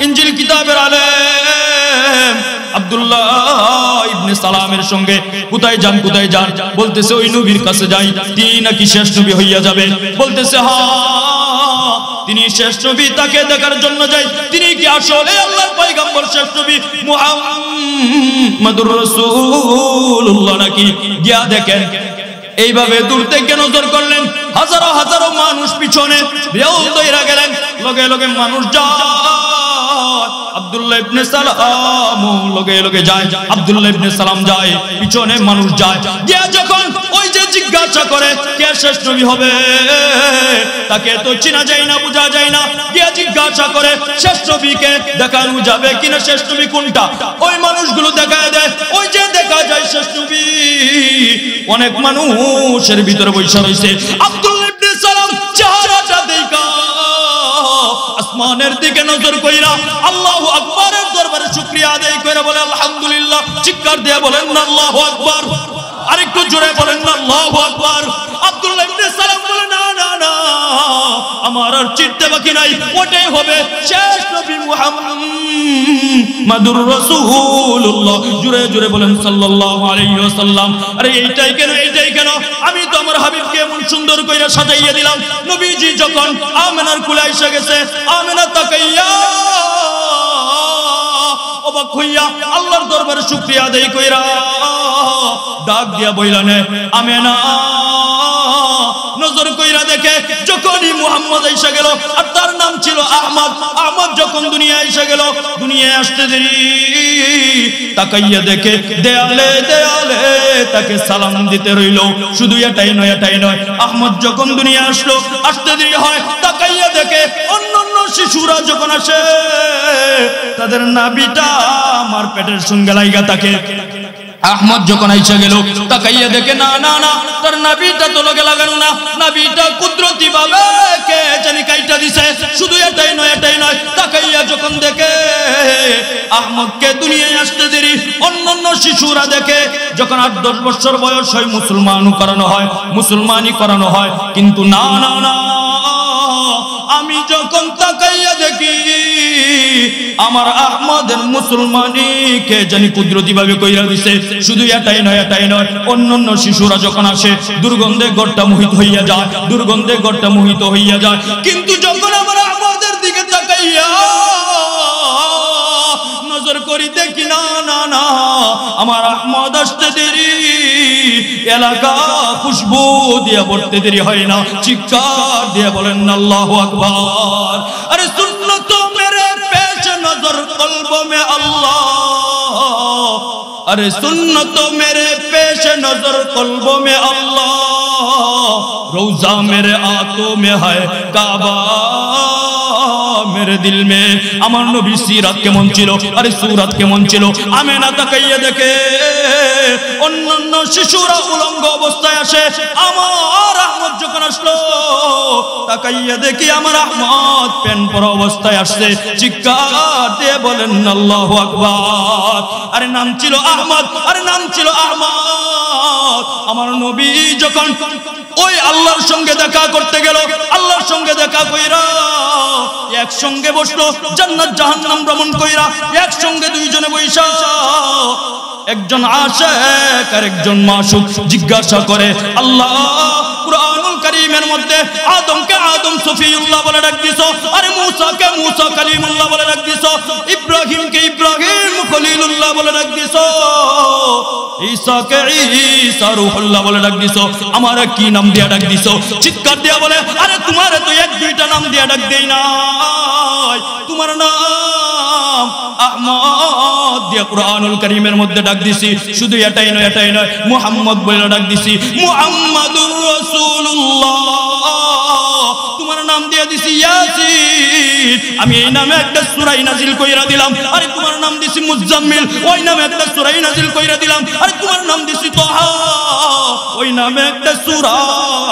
ইনজিল কিতাবের আলেম আব্দুল্লাহ ইবনে সালামের সঙ্গে কোথায় যান বলতেছে ওই নবীর কাছে যাই, তিনি নাকি শেষ নবী হইয়া যাবে। বলতেছে হ্যাঁ তিনি শেষ নবী, তাকে দেখার জন্য যাই। তিনি কি আসলে আল্লাহর পয়গম্বর শেষ নবী মুহাম্মাদুর রাসূলুল্লাহ নাকি? গিয়া দেখেন এইভাবে দূর থেকে নজর করলেন, হাজারো হাজারো মানুষ পিছনে দৌড়াইয়া গেলেন, লগে লগে মানুষ যায়। আব্দুল্লাহ ইবনে সালাম লগে যায়, আব্দুল্লাহ ইবনে সালাম যায়, পিছনে মানুষ যায়। গিয়া যখন ওই যে জিজ্ঞাসা করে কে শেষ নবী হবে, তাকে তো চিনা যায় না, বোঝা যায় না। গিয়া জিজ্ঞাসা করে শেষ নবীকে দেখানো যাবে কিনা, শেষ নবী কোনটা? ওই মানুষগুলো দেখায় দেয়, ওই যে দেখা যায় শেষ নবী অনেক মানুষের ভিতরে বসে রয়েছে। আব্দুল্লাহ ইবনে সালাম চেহারাটা দেখা আসমানের দিকে নজর কইরা আল্লাহু আকবারের দরবারে শুকরিয়া আদায় করে বলে আলহামদুলিল্লাহ। চিৎকার দিয়ে বলেন না আল্লাহু আকবার, আরেকটু জোরে বলেন না আল্লাহু আকবার। আব্দুল্লাহ ইবনে সালাম বলে না না না, আমার আর চিনতে বাকি নাই, ওটাই হবে শেষ নবী মুহাম্মাদুর রাসূলুল্লাহ। জোরে জোরে বলেন সাল্লাল্লাহু আলাইহি ওয়াসাল্লাম। আরে এইটাই কেন আমি তো আমার হাবিবকে এমন সুন্দর কইরা সাজাইয়া দিলাম। নবীজি যখন আমেনার কোলে এসে গেছে, আমেনা তাকাইয়া অবাক হইয়া আল্লাহর দরবারে শুকরিয়া আদায় কইরা ডাক দিয়া বইলানে আমেনা। নজর কইরা দেখে যখনই মুহাম্মদ আইসা গেল, আর তার নাম ছিল আহমদ। আহমদ যখন দুনিয়া আইসা গেল, দুনিয়ায় আসতে দেরি, তাকাইয়া দেখে দেয়ালে দেয়ালে তাকে সালাম দিতে রইল। শুধু এটাই নয় আহমদ যখন দুনিয়া আসলো, আসতে দেরি হয়, তাকাইয়া দেখে অন্যান্য শিশুরা যখন আসে তাদের নাভিটা আমার পেটের সঙ্গে লাইগা থাকে। আহমদ যখন আইসা গেল, তাকাইয়া দেখে না না না, তার নাভিটা তো লগে লাগানো না, নাভিটা কুদরতি ভাবে কে জানি কাইটা দিছে। শুধু এটাই নয় তাকাইয়া যখন দেখে আহমদকে দুনিয়ায় আসতে দেরি, অন্যান্য শিশুরা দেখে যখন 8-10 বছর বয়স হয় মুসলমানি করানো হয়, কিন্তু না না না, আমি যখন তাকাইয়া দেখি আমার আহমদের মুসলমানি কে জানি কুদরতি ভাবে কইরা দিছে। শুধু এটাই নয় অন্যান্য শিশুরা যখন আসে দুর্গন্ধে ঘরটা মোহিত হইয়া যায়, কিন্তু যখন আমার আহমদের দিকে তাকাইয়া নজর করি দেখি না না না, আমার আহমদ আসতে দেরি, এলাকা খুশবু দিয়া পড়তে দেরি হয় না। চিৎকার দিয়ে বলেন আল্লাহু আকবার। আরে সুন্নত মেরে পেশ নজর কলব মে আল্লাহ, अरे सुन्नत मेरे पेश नजर कल्बों में अल्लाह, रोजा मेरे आंखों में है काबा मेरे दिल में। আমার নবী সিরাত কেমন ছিল, আরে সুরাত কেমন ছিল। আমেনা তাকাইয়া দেখে অন্যান্য শিশুরা উলঙ্গ অবস্থায় আসে, আমার আহমদ যখন আসলো তাকাইয়া দেখি আমার আহমদ প্যান্ট পরা অবস্থায় আসছে। চিৎকার দিয়ে বলেন আল্লাহু আকবার। আরে নাম ছিল আহমদ, আমার নবী যখন ওই আল্লাহর সঙ্গে দেখা করতে গেল, আল্লাহর সঙ্গে দেখা কইরা একসঙ্গে বসলো, জান্নাত জাহান্নাম ভ্রমণ কইরা একসঙ্গে দুইজনে বৈশা, একজন আশিক আর একজন মাশুক জিজ্ঞাসা করে আল্লাহ কুরআনুল কারীমের মধ্যে আদমকে আদম সফিউল্লাহ বলে ডাক দিছো, আরে মূসাকে মূসা কালিমুল্লাহ বলে ডাক দিছো, ইব্রাহিমকে ইব্রাহিম খলিলুল্লাহ বলে ডাক দিছো, ঈসাকে ঈসা রূহুল্লাহ বলে ডাক দিছো, আমারে কি নাম দিয়া ডাক দিছো? চিৎকার দিয়া বলে আরে তোমারে তো এক দুইটা নাম দিয়া ডাক দেই নাই, তোমার নাম আহমদ দিয়া কুরআনুল কারীমের মধ্যে ডাক দিছি। শুধু এটাই নয় মুহাম্মদ বলে ডাক দিছি, মুহাম্মাদুর রাসূলুল্লাহ। তোমার নাম দিয়ে দিছি ইয়াসিন, আমি এই নামে একটা সূরা নাযিল কইরা দিলাম। আরে তোমার নাম দিছি মুজাম্মিল, ওই নামে একটা সূরা নাযিল কইরা দিলাম। আরে তোমার নাম দিছি তাহা, ওই নামে একটা সূরা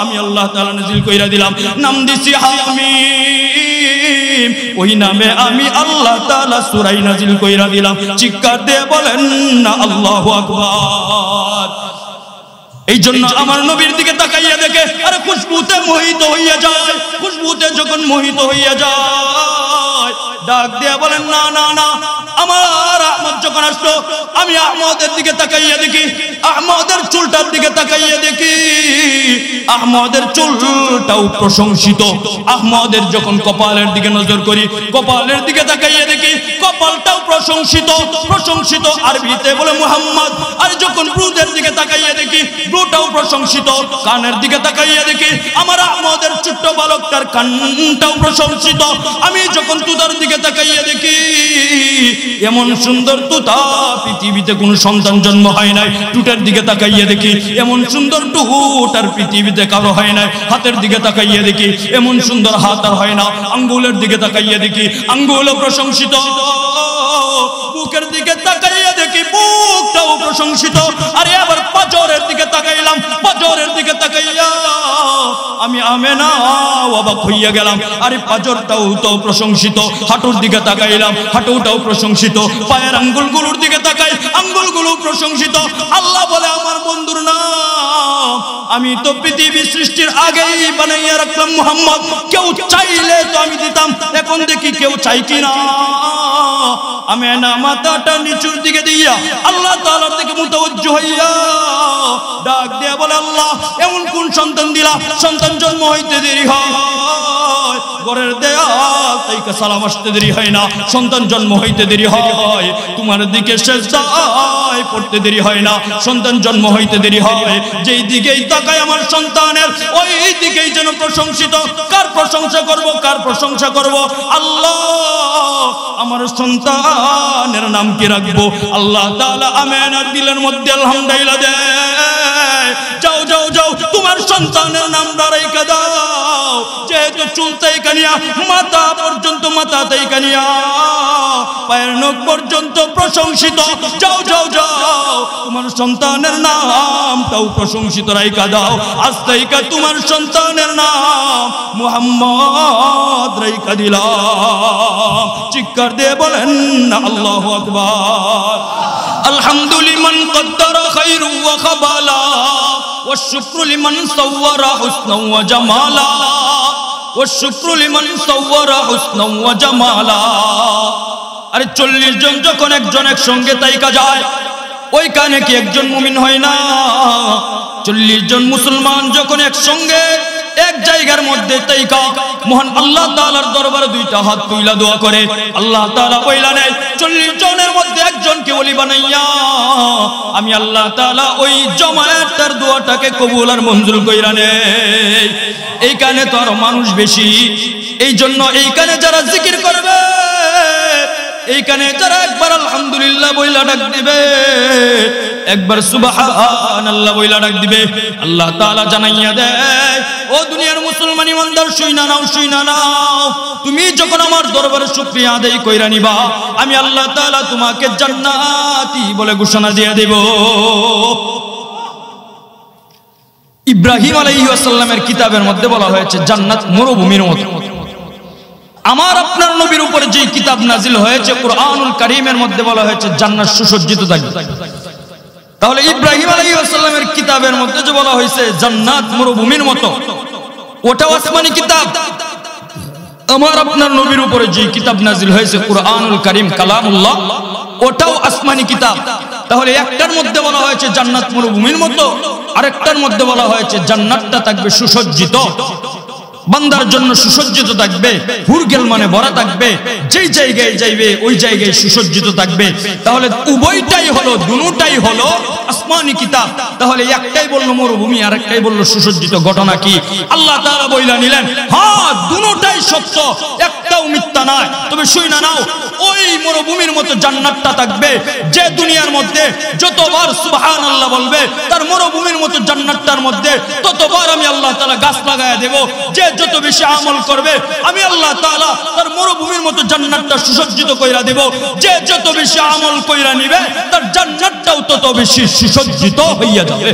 আমি আল্লাহ তাআলা নাযিল কইরা দিলাম। নাম দিছি হামিম, ওই নামে আমি আল্লাহ তাআলা সূরা নাযিল কইরা দিলাম। চিৎকার দিয়ে বলেন না আল্লাহু আকবার। এই জন্য আমার নবীর দিকে তাকাইয়া দেখে আরে খুশবুতে মোহিত হইয়া যায়, খুশবুতে যখন মোহিত হইয়া যায় ডাক দিয়া বলেন না না না, আমার আহমদ যখন আসলো আমি আহমদের দিকে তাকাইয়া দেখি, আহমদের চুলটার দিকে তাকাইয়া দেখি আহমদের চুলটাও প্রশংসিত। আহমদের যখন কপালের দিকে নজর করি, কপালের দিকে তাকাইয়া দেখি কপালটাও প্রশংসিত। প্রশংসিত আরবিতে বলে মুহাম্মদ। আর যখন ব্রুদের দিকে তাকাইয়া দেখি ব্রুটাও প্রশংসিত। কানের দিকে তাকাইয়া দেখি আমার আহমদের ছোট্ট বালকটার কানটাও প্রশংসিত। আমি যখন তুতার দিকে তাকাইয়া দেখি এমন সুন্দর তুতা পৃথিবীতে কোন সন্তান জন্ম হয় নাই। টুটের দিকে তাকাইয়া দেখি এমন সুন্দর টুট আর পৃথিবীতে কারো হয় নাই। হাতের দিকে তাকাইয়া দেখি এমন সুন্দর হাত আর হয় না। আঙ্গুলের দিকে তাকাইয়া দেখি আঙ্গুলও প্রশংসিত। বুকের দিকে তাকাইয়া দেখি বুকটাও প্রশংসিত। আরে আবার পাজরের দিকে তাকাইলাম, পাজরের দিকে তাকাইয়া আমি আমেনা অবাক হইয়া গেলাম। আরে পাজরটাও তো প্রশংসিত। হাঁটুর দিকে তাকাইলাম, হাঁটুটাও প্রশংসিত। পায়ের আঙ্গুলগুলোর দিকে তাকাই, আঙ্গুলগুলো প্রশংসিত। আল্লাহ বলে আমার বন্ধুর নাম আমি তো পৃথিবী সৃষ্টির আগেই বানাইয়া রাখলাম মুহাম্মদ। কেউ চাইলে তো আমি দিতাম, এখন দেখি কেউ চাই কিনা। আমি না মাথাটা নিচুর দিকে দিয়া আল্লাহ তাআলার দিকে মুতাওয়াজ্জিহ হইয়া ডাক দিয়া বলে আল্লাহ এমন কোন সন্তান দিলা সন্তান জন্ম হইতে দেরি হয়, ঘরের দেয়াল থেকে সালাম আসতে দেরি হয় না, সন্তান জন্ম হইতে দেরি হয়, তোমার দিকে সেজদায় পড়তে দেরি হয় না, সন্তান জন্ম হইতে দেরি হয়। যেই দিকেই তাকায় আমার সন্তানের ওই দিকেই যেন প্রশংসিত। কার প্রশংসা করব, কার প্রশংসা করব? আল্লাহ আমার সন্তানের নাম কি রাখবো? আল্লাহ তাআলা আমেনার দিলের মধ্যে আলহামদুলিল্লাহ দেয়। যাও যাও যাও তোমার সন্তানের নাম রাইখা দাও। যেহেতু চুল থেকে নিয়া মাথা পর্যন্ত, মাথা থেকে নিয়া পায়ের নখ পর্যন্ত প্রশংসিত। যাও যাও যাও তোমার সন্তানের নামটাও প্রশংসিত রাইখা দাও। আজ থেকে তোমার সন্তানের নাম মুহাম্মদ রাইখা দিলাম। চিৎকার দিয়ে বলেন না আল্লাহু আকবার। আলহামদুলিমান কদ্দারা খায়রু ওয়া খাবালা ওয়া শুকরু লিমান সাওয়ারা হুসনাও ওয়া জামালা ওয়া শুকরু লিমান সাওয়ারা হুসনাও ওয়া জামালা। আরে 40 জন যখন একজন একসঙ্গে তাইকা যায় ওইখানে কি একজন মুমিন হয় না? 40 জন মুসলমান যখন একসঙ্গে এক জায়গার মধ্যে তাইকা মহান আল্লাহ তাআলার দরবারে দুইটা হাত তুইলা দোয়া করে, আল্লাহ তাআলা বইলা নেয় 40 জনের মধ্যে একজনকে ওলি বানাইয়া আমি আল্লাহ তাআলা ওই জামায়াতের দোয়াটাকে কবুল আর মঞ্জুর কইরা নেই। এইখানে তো আর মানুষ বেশি, এই জন্য এইখানে যারা জিকির করবে, এইখানে যারা একবার আলহামদুলিল্লাহ বইলা ডাক দিবে, একবার সুবহানাল্লাহ বইলা ডাক দিবে, আল্লাহ তাআলা জানাইয়া দেয় ও দুনিয়ার মুসলমান ইমানদার শুইনা নাও, শুইনা নাও। তুমি যখন আমার দরবারে শুকরিয়া আদায় কইরা নিবা আমি আল্লাহ তাআলা তোমাকে জান্নাতি বলে ঘোষণা দিয়ে দেব। ইব্রাহিম আলাইহিস সালামের কিতাবের মধ্যে বলা হয়েছে জান্নাত মরুভূমির মতো। আমার আপনার নবীর উপরে যে কিতাব নাজিল হয়েছে কুরআনুল কারীমের মধ্যে বলা হয়েছে জান্নাত সুসজ্জিত থাকবে। তাহলে ইব্রাহিম আলাইহিস সালামের কিতাবের মধ্যে যে বলা হয়েছে জান্নাত মরুভূমির মতো, ওটাও আসমানি কিতাব। আমার আপনার নবীর উপরে যে কিতাব নাজিল হয়েছে কুরআনুল কারীম কালামুল্লাহ, ওটাও আসমানি কিতাব। তাহলে একটার মধ্যে বলা হয়েছে জান্নাত মরুভূমির মতো, আরেকটার মধ্যে বলা হয়েছে জান্নাতটা থাকবে সুসজ্জিত, বান্দার জন্য সুসজ্জিত থাকবে, হুরগেল মানে ভরা থাকবে, যেই জায়গায় যাইবে ওই জায়গায় সুসজ্জিত থাকবে। তাহলে উভয়টাই হলো, দুটোটাই হলো আসমানি কিতাব। তাহলে একটাই বলল মরুভূমি, আরেকটাই বলল সুসজ্জিত। ঘটনা কি? আল্লাহ তাআলা বইলা নিলেন হ্যাঁ দুটোটাই সত্য, একটাও মিথ্যা নয়। তবে শুইনা নাও, ওই মরুভূমির মতো জান্নাতটা থাকবে। যে দুনিয়ার মধ্যে যতবার সুবহানাল্লাহ বলবে তার মরুভূমির মতো জান্নাতটার মধ্যে ততবার আমি আল্লাহ তাআলা গাছ লাগায়া দেব। যে যত বেশি আমল করবে আমি আল্লাহ তাআলা তার মরুভূমির মতো জান্নাতটা সুসজ্জিত কইরা দেব। যে যত বেশি আমল কইরা নিবে তার জান্নাতটাও তত বেশি সুসজ্জিত হইয়া যাবে।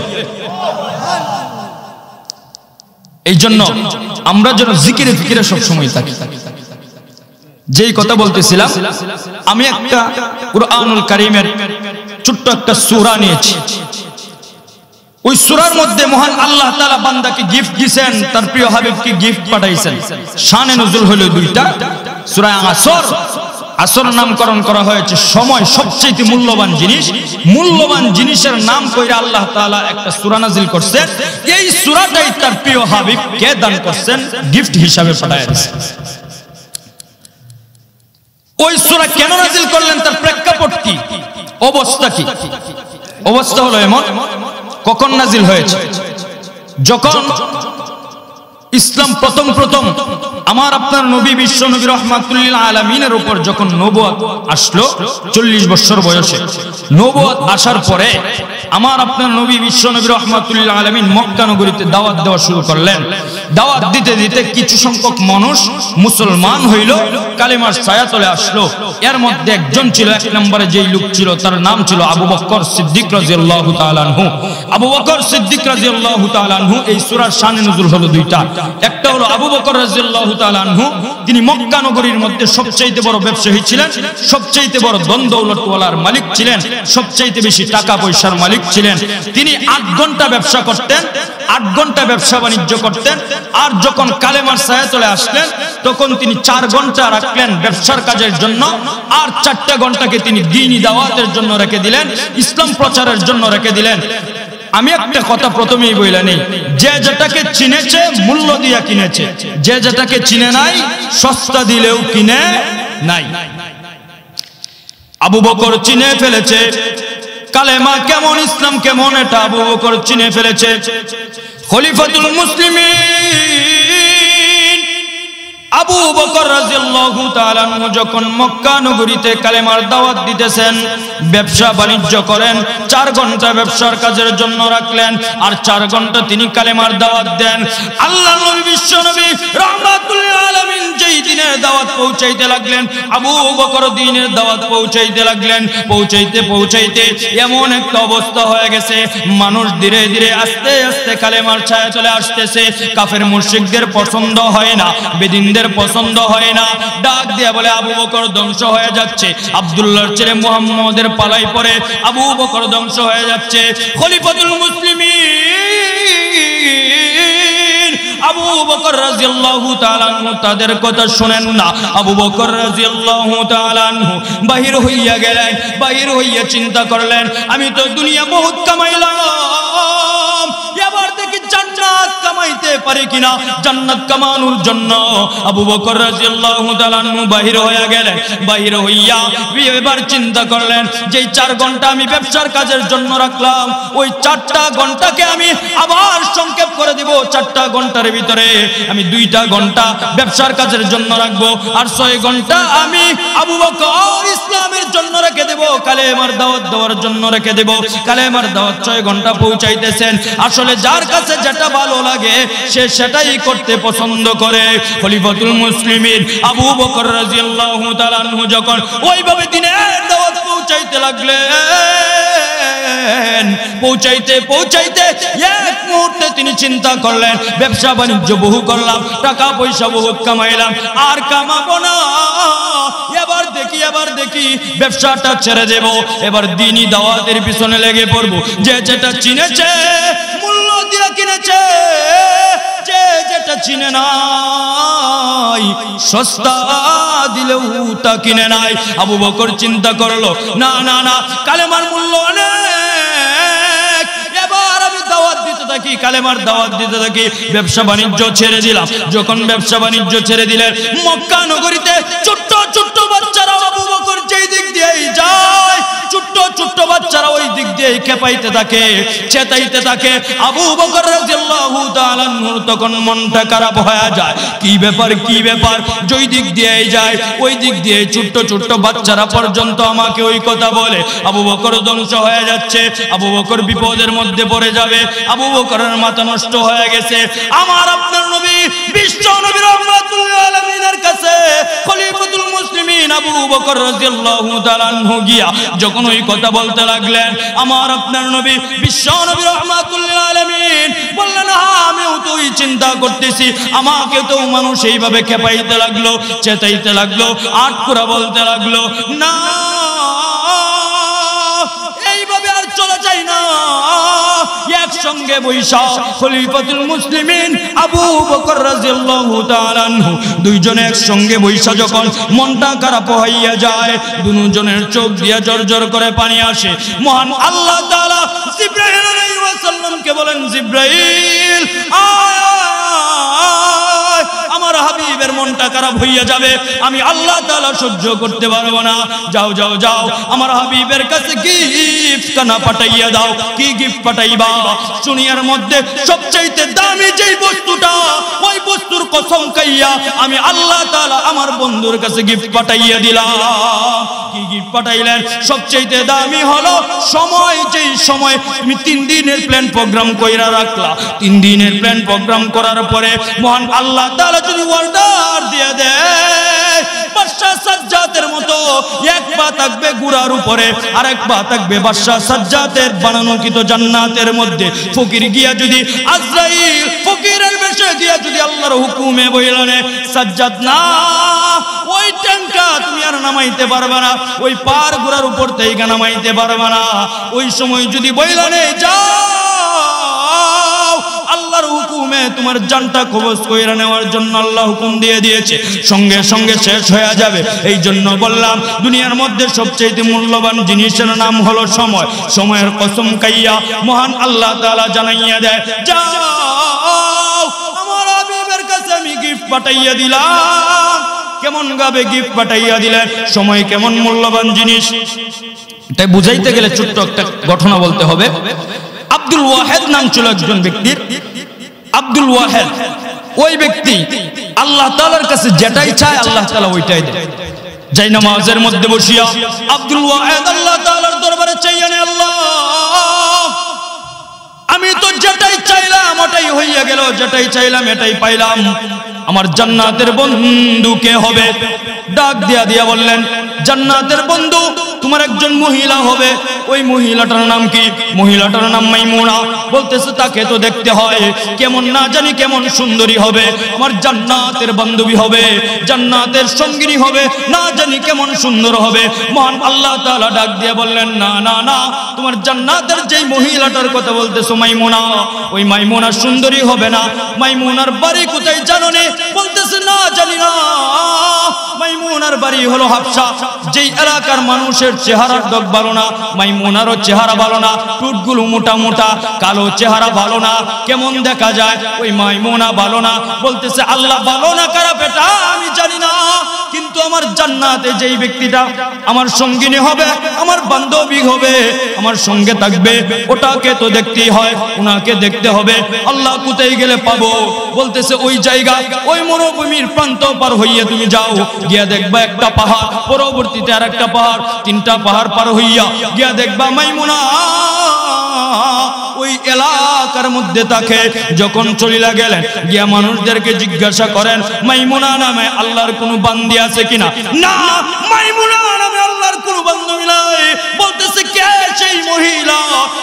এই জন্য আমরা যেন জিকিরে ফিকিরে সব সময় থাকি। যেই কথা বলতেছিলাম, আমি একটা কুরআনুল কারীমের ছোট্ট একটা সূরা নিয়েছি। ওই সূরার মধ্যে মহান আল্লাহ তাআলা বান্দাকে গিফট দিয়েছেন, তার প্রিয় হাবিবকে গিফট পাঠাইছেন। শানে নুজুল হলো দুইটা, সূরা আসর আসর নামকরণ করা হয়েছে সময় সবচেয়ে মূল্যবান জিনিস। মূল্যবান জিনিসের নাম কইরা আল্লাহ তাআলা একটা সূরা নাজিল করছেন। এই সূরাটাই তার প্রিয় হাবিবকে দান করছেন, গিফট হিসাবে পাঠায় দিয়েছেন। ওই সূরা কেন নাজিল করলেন, তার প্রেক্ষাপট কি, অবস্থা কি? অবস্থা হলো এমন, কখন নাজিল হয়েছে? যখন ইসলাম প্রথম আমার আপনার নবী বিশ্ব নবী রাহমাতুল আলামিনের উপর যখন নবুয়ত আসলো, 40 বছর বয়সে নবুয়ত আসার পরে আমার আপনার নবী বিশ্ব নবী রাহমাতুল আলামিন মক্কা নগরীতে দাওয়াত দেওয়া শুরু করলেন। দাওয়াত দিতে দিতে কিছু সংখ্যক মানুষ মুসলমান হইল, কালেমার ছায়া তলে আসলো। এর মধ্যে একজন ছিল, এক নম্বরে যেই লোক ছিল তার নাম ছিল আবু বকর সিদ্দিক রাদিয়াল্লাহু তাআলা আনহু। আবু বকর সিদ্দিক রাদিয়াল্লাহু তাআলা আনহু, এই সূরার শানে নুজুল হলো দুইটা। একটা হলো আবু বকর রাদিয়াল্লাহু তাআলা আনহু, তিনি মক্কা নগরীর মধ্যে সবচেয়ে বড় ব্যবসায়ী ছিলেন, সবচেয়ে বড় ধন দৌলতওয়ালার মালিক ছিলেন, সবচেয়ে বেশি টাকা পয়সার মালিক ছিলেন। তিনি 8 ঘন্টা ব্যবসা করতেন, 8 ঘন্টা ব্যবসা বাণিজ্য করতেন। আর যখন কালেমার ছায়া চলে আসলেন তখন তিনি 4 ঘন্টা রাখলেন ব্যবসার কাজের জন্য, আর 4টা ঘন্টাকে তিনি দ্বীনি দাওয়াতের জন্য রেখে দিলেন, ইসলাম প্রচারের জন্য রেখে দিলেন। আমি একটা কথা প্রথমেই বইলা নেই, যে যেটাকে চিনেছে মূল্য দিয়া কিনেছে, যে যেটাকে চিনে নাই সস্তা দিলেও কিনে নাই। আবু বকর চিনে ফেলেছে কালেমা কেমন, ইসলাম কেমন, এটা আবু বকর চিনে ফেলেছে। খলিফাতুল মুসলিমিন আবু বকর রাদিয়াল্লাহু তাআলা আনহু যখন মক্কা নগরীতে কালেমার দাওয়াত দিতেছেন, ব্যবসা বাণিজ্য করেন, 4 ঘন্টা ব্যবসার কাজের জন্য রাখলেন, আর 4 ঘন্টা তিনি কালেমার দাওয়াত দেন। আল্লাহ নবী বিশ্ব নবী রাহমাতুল আলামিন যেই দিনের দাওয়াত পৌঁছাইতে লাগলেন, আবু বকর দ্বীনের দাওয়াত পৌঁছাইতে লাগলেন। পৌঁছাইতে এমন একটা অবস্থা হয়ে গেছে, মানুষ ধীরে ধীরে আস্তে আস্তে কালেমার ছায়া চলে আসতেছে। কাফের মুশরিকদের পছন্দ হয় না, বেদিনদের পছন্দ হয় না, ডাক দিয়া বলে আবু বকর ধ্বংস হয়ে যাচ্ছে। আব্দুল্লাহর ছেলে মুহাম্মদের পালাই পরে আবু বকর ধ্বংস হয়ে যাচ্ছে। খলিফাতুল মুসলিমিন আবু বকর রাদিয়াল্লাহু তাআলা আনহু তাদের কথা শুনেন না। আবু বকর রাদিয়াল্লাহু তাআলা আনহু বাহির হইয়া গেলেন, বাহির হইয়া চিন্তা করলেন, আমি তো দুনিয়া বহুত কামাইলাম, এবার দেখি জান্নাত কামাইতে পারি কিনা। জান্নাত কামানোর জন্য আবু বকর রাদিয়াল্লাহু তাআলা আনহু বাহির হয়ে গেলেন। বাহির হইয়া এবার চিন্তা করলেন, যে 4 ঘন্টা আমি ব্যবসার কাজের জন্য রাখলাম, ওই 4টা ঘন্টাকে আমি আবার সংক্ষেপ করে দিব। 4টা ঘন্টার ভিতরে আমি 2টা ঘন্টা ব্যবসার কাজের জন্য রাখবো, আর 6 ঘন্টা আমি আবু বকর ইসলামের জন্য রেখে দেব, কালেমার দাওয়াত দেওয়ার জন্য রেখে দেব। কালেমার দাওয়াত 6 ঘন্টা পৌঁছাইতেছেন। আসলে যার কাছে যেটা ভালো লাগে সে সেটাই করতে পছন্দ করে। খলিফাতুল মুসলিমিন আবু বকর রাদিয়াল্লাহু তাআলা আনহু যখন ওইভাবে দিনের দাওয়াত পৌঁছাইতে লাগলেন, পৌঁছাইতে এক মুহূর্তে তিনি চিন্তা করলেন, ব্যবসা বাণিজ্য বহু করলাম, টাকা পয়সা বহুত কামাইলাম, আর কামাবো না। এবার দেখি ব্যবসাটা ছেড়ে দেব, এবার দ্বীনি দাওয়াতের পিছনে লেগে পড়বো। যে যেটা চিনেছে মূল্য দিয়ে কিনেছে, যে যেটা চিনে নাই সস্তা দিলেও তা কিনে নাই। আবু বকর চিন্তা করলো, না না না, কালেমার মূল্য অনেক, এবার আমি দাওয়াত দিতে থাকি, কালেমার দাওয়াত দিতে থাকি, ব্যবসা বাণিজ্য ছেড়ে দিলাম। যখন ব্যবসা বাণিজ্য ছেড়ে দিলেন, মক্কা নগরীতে ছোট্ট ছোট্ট বাচ্চারা আবু বকর যেই দিক দিয়েই যায়, ছোট্ট ছোট্ট বাচ্চারা ওই দিক দিয়ে খেপাইতে থাকে, চেতাইতে থাকে। আবু বকর রাদিয়াল্লাহু তাআলা আনহুর তখন মনটা খারাপ হয়ে যায়, কি ব্যাপার যেই দিক দিয়ে যায় ওই দিক দিয়ে ছোট্ট ছোট্ট বাচ্চারা পর্যন্ত আমাকে ওই কথা বলে। আবু বকর ধ্বংস হয়ে যাচ্ছে, আবু বকর বিপদের মধ্যে পড়ে যাবে, আবু বকরের মাথা নষ্ট হয়ে গেছে। আমার আপনার নবী বিশ্ব নবী রাহমাতুল আলামিনের কাছে খলিফাতুল মুসলিমিন আবু বকর রাদিয়াল্লাহু তাআলা আনহু গিয়া যখন ওই কথা বলতে লাগলেন, আমার আপনার নবী বিশ্ব নবী রাহমাতুল আলামিন বললেন, আমিও তো এই চিন্তা করতেছি, আমাকে তো মানুষ এইভাবে খেপাইতে লাগলো, চেতাইতে লাগলো, আট করে বলতে লাগলো, না এইভাবে আর চলে যায় না, এক একসঙ্গে বৈশা খলিফাতুল মুসলিমিন আবু বকর রাদিয়াল্লাহু তাআলা আনহু দুইজনে একসঙ্গে বৈশা যখন মনটা খারাপ হইয়া যায়, দুজনের চোখ দিয়া জর্জর করে পানি আসে। মহান আল্লাহ তাআলা জিবরাইল আলাইহিস সালামকে বলেন, জিবরাইল আমার হাবিবের মনটা খারাপ হইয়া যাবে, আমি আল্লাহ তাআলা সহ্য করতে পারবো না, যাও যাও যাও আমার হাবিবের কাছে গিফট কানা পাঠাইয়া দাও। কি গিফট পাঠাইবা? দুনিয়ার মধ্যে সবচাইতে দামি যেই বস্তুটা, ওই বস্তুর কসম খাইয়া আমি আল্লাহ তাআলা আমার বন্ধুর কাছে গিফট পাঠাইয়া দিলাম। কি গিফট পাঠাইলেন? সবচাইতে দামি হলো সময়। যেই সময় তুমি 3 দিনের প্ল্যান প্রোগ্রাম কইরা রাখলা, 3 দিনের প্ল্যান প্রোগ্রাম করার পরে মহান আল্লাহ তাআলা যদি অর্ডার দিয়ে দেয়, বাদশা সাজ্জাদের মতো এক পা থাকবে গুড়ার উপরে, আর এক পা থাকবে বাদশা সাজ্জাদের বানানোকৃত জান্নাতের মধ্যে। ফকির গিয়া যদি আজরাইল ফকিরের বেশে গিয়া যদি আল্লাহর হুকুমে বইলানে সাজ্জাদ না, ওই ট্যাঙ্কা তুমি আর নামাইতে পারবে না, ওই পার গুড়ার উপর থেকে নামাইতে পারবে না। ওই সময় যদি বইলানে যাও, আল্লাহর হুকুমে তোমার জানটা কবজ কইরা নেওয়ার জন্য আল্লাহ হুকুম দিয়ে দিয়েছে, সঙ্গে সঙ্গে শেষ হয়ে যাবে। এই জন্য বললাম দুনিয়ার মধ্যে সবচেয়ে মূল্যবান জিনিসের নাম হলো সময়। সময়ের কসম খাইয়া মহান আল্লাহ তাআলা জানাইয়া দেয়, যাও আমার হাবিবের কাছে আমি গিফট পাঠাইয়া দিলাম। কেমন গাবে গিফট পাঠাইয়া দিলেন, সময় কেমন মূল্যবান জিনিস। তাই বুঝাইতে গেলে ছোট্ট একটা ঘটনা বলতে হবে। আব্দুল ওয়াহেদ নাম ছিল একজন ব্যক্তির। আব্দুল ওয়াহেদ ওই ব্যক্তি আল্লাহ তাআলার কাছে যেটাই চায় আল্লাহ তাআলা ওইটাই দেয়। যাই নামাজের মধ্যে বসিয়া আব্দুল ওয়াহেদ আল্লাহ তাআলার দরবারে চাইয়া নে, আল্লাহ আমি তো যেটাই চাইলাম ওটাই হইয়া গেল, যেটাই চাইলাম এটাই পাইলাম, আমার জান্নাতের বন্ধু কে হবে? ডাক দিয়া দিয়া বললেন, জান্নাতের বন্ধু তোমার একজন মহিলা হবে। ওই মহিলাটার নাম কি? মহিলাটার নাম মাইমুনা। বলতেছে তাকে তো দেখতে হয়, কেমন না জানি কেমন সুন্দরী হবে, আমার জান্নাতের বান্ধবী হবে, জান্নাতের সঙ্গিনী হবে, না জানি কেমন সুন্দর হবে। মহান আল্লাহ তাআলা ডাক দিয়ে বললেন, না না না, তোমার জান্নাতের যেই মহিলাটার কথা বলতেছো মাইমুনা, ওই মাইমুনা সুন্দরী হবে না। মাইমুনার বাড়ি কোথায় জানো নে? বলতেছে না জানি না। মাইমুনার বাড়ি হলো হাবশা। যেই এলাকার মানুষের চেহারার ডগ ভালো না, মাইমুনারও চেহারা ভালো না, টুটগুলো মোটা মোটা, কালো চেহারা ভালো না, কেমন দেখা যায়, ওই মাইমুনা ভালো না। বলতেছে আল্লাহ ভালো না খারাপ এটা আমি জানি না, কিন্তু আমার জান্নাতে যেই ব্যক্তিটা আমার সঙ্গিনী হবে, আমার বান্ধবী হবে, আমার সঙ্গে থাকবে, ওটাকে তো দেখতেই হয়, ওনাকে দেখতে হবে। আল্লাহ কোথায় গেলে পাবো? বলতেছে ওই জায়গা, ওই মরুভূমির প্রান্ত পার হইয়া তুমি যাও, গিয়া দেখবা একটা পাহাড়, পরবর্তীতে আর একটা পাহাড়, 3টা পাহাড় পার হইয়া গিয়া দেখবা মাইমুনা ওই এলাকার মধ্যে থাকে। যখন চলিলা গেলেন গিয়া মানুষদেরকে জিজ্ঞাসা করেন, মাইমুনা নামে আল্লাহর কোনো বান্দি আছে কিনা? না, মাইমুনা নামে আল্লাহর কোনো বান্ধবী নাই। বলতেছে কে সেই মহিলা?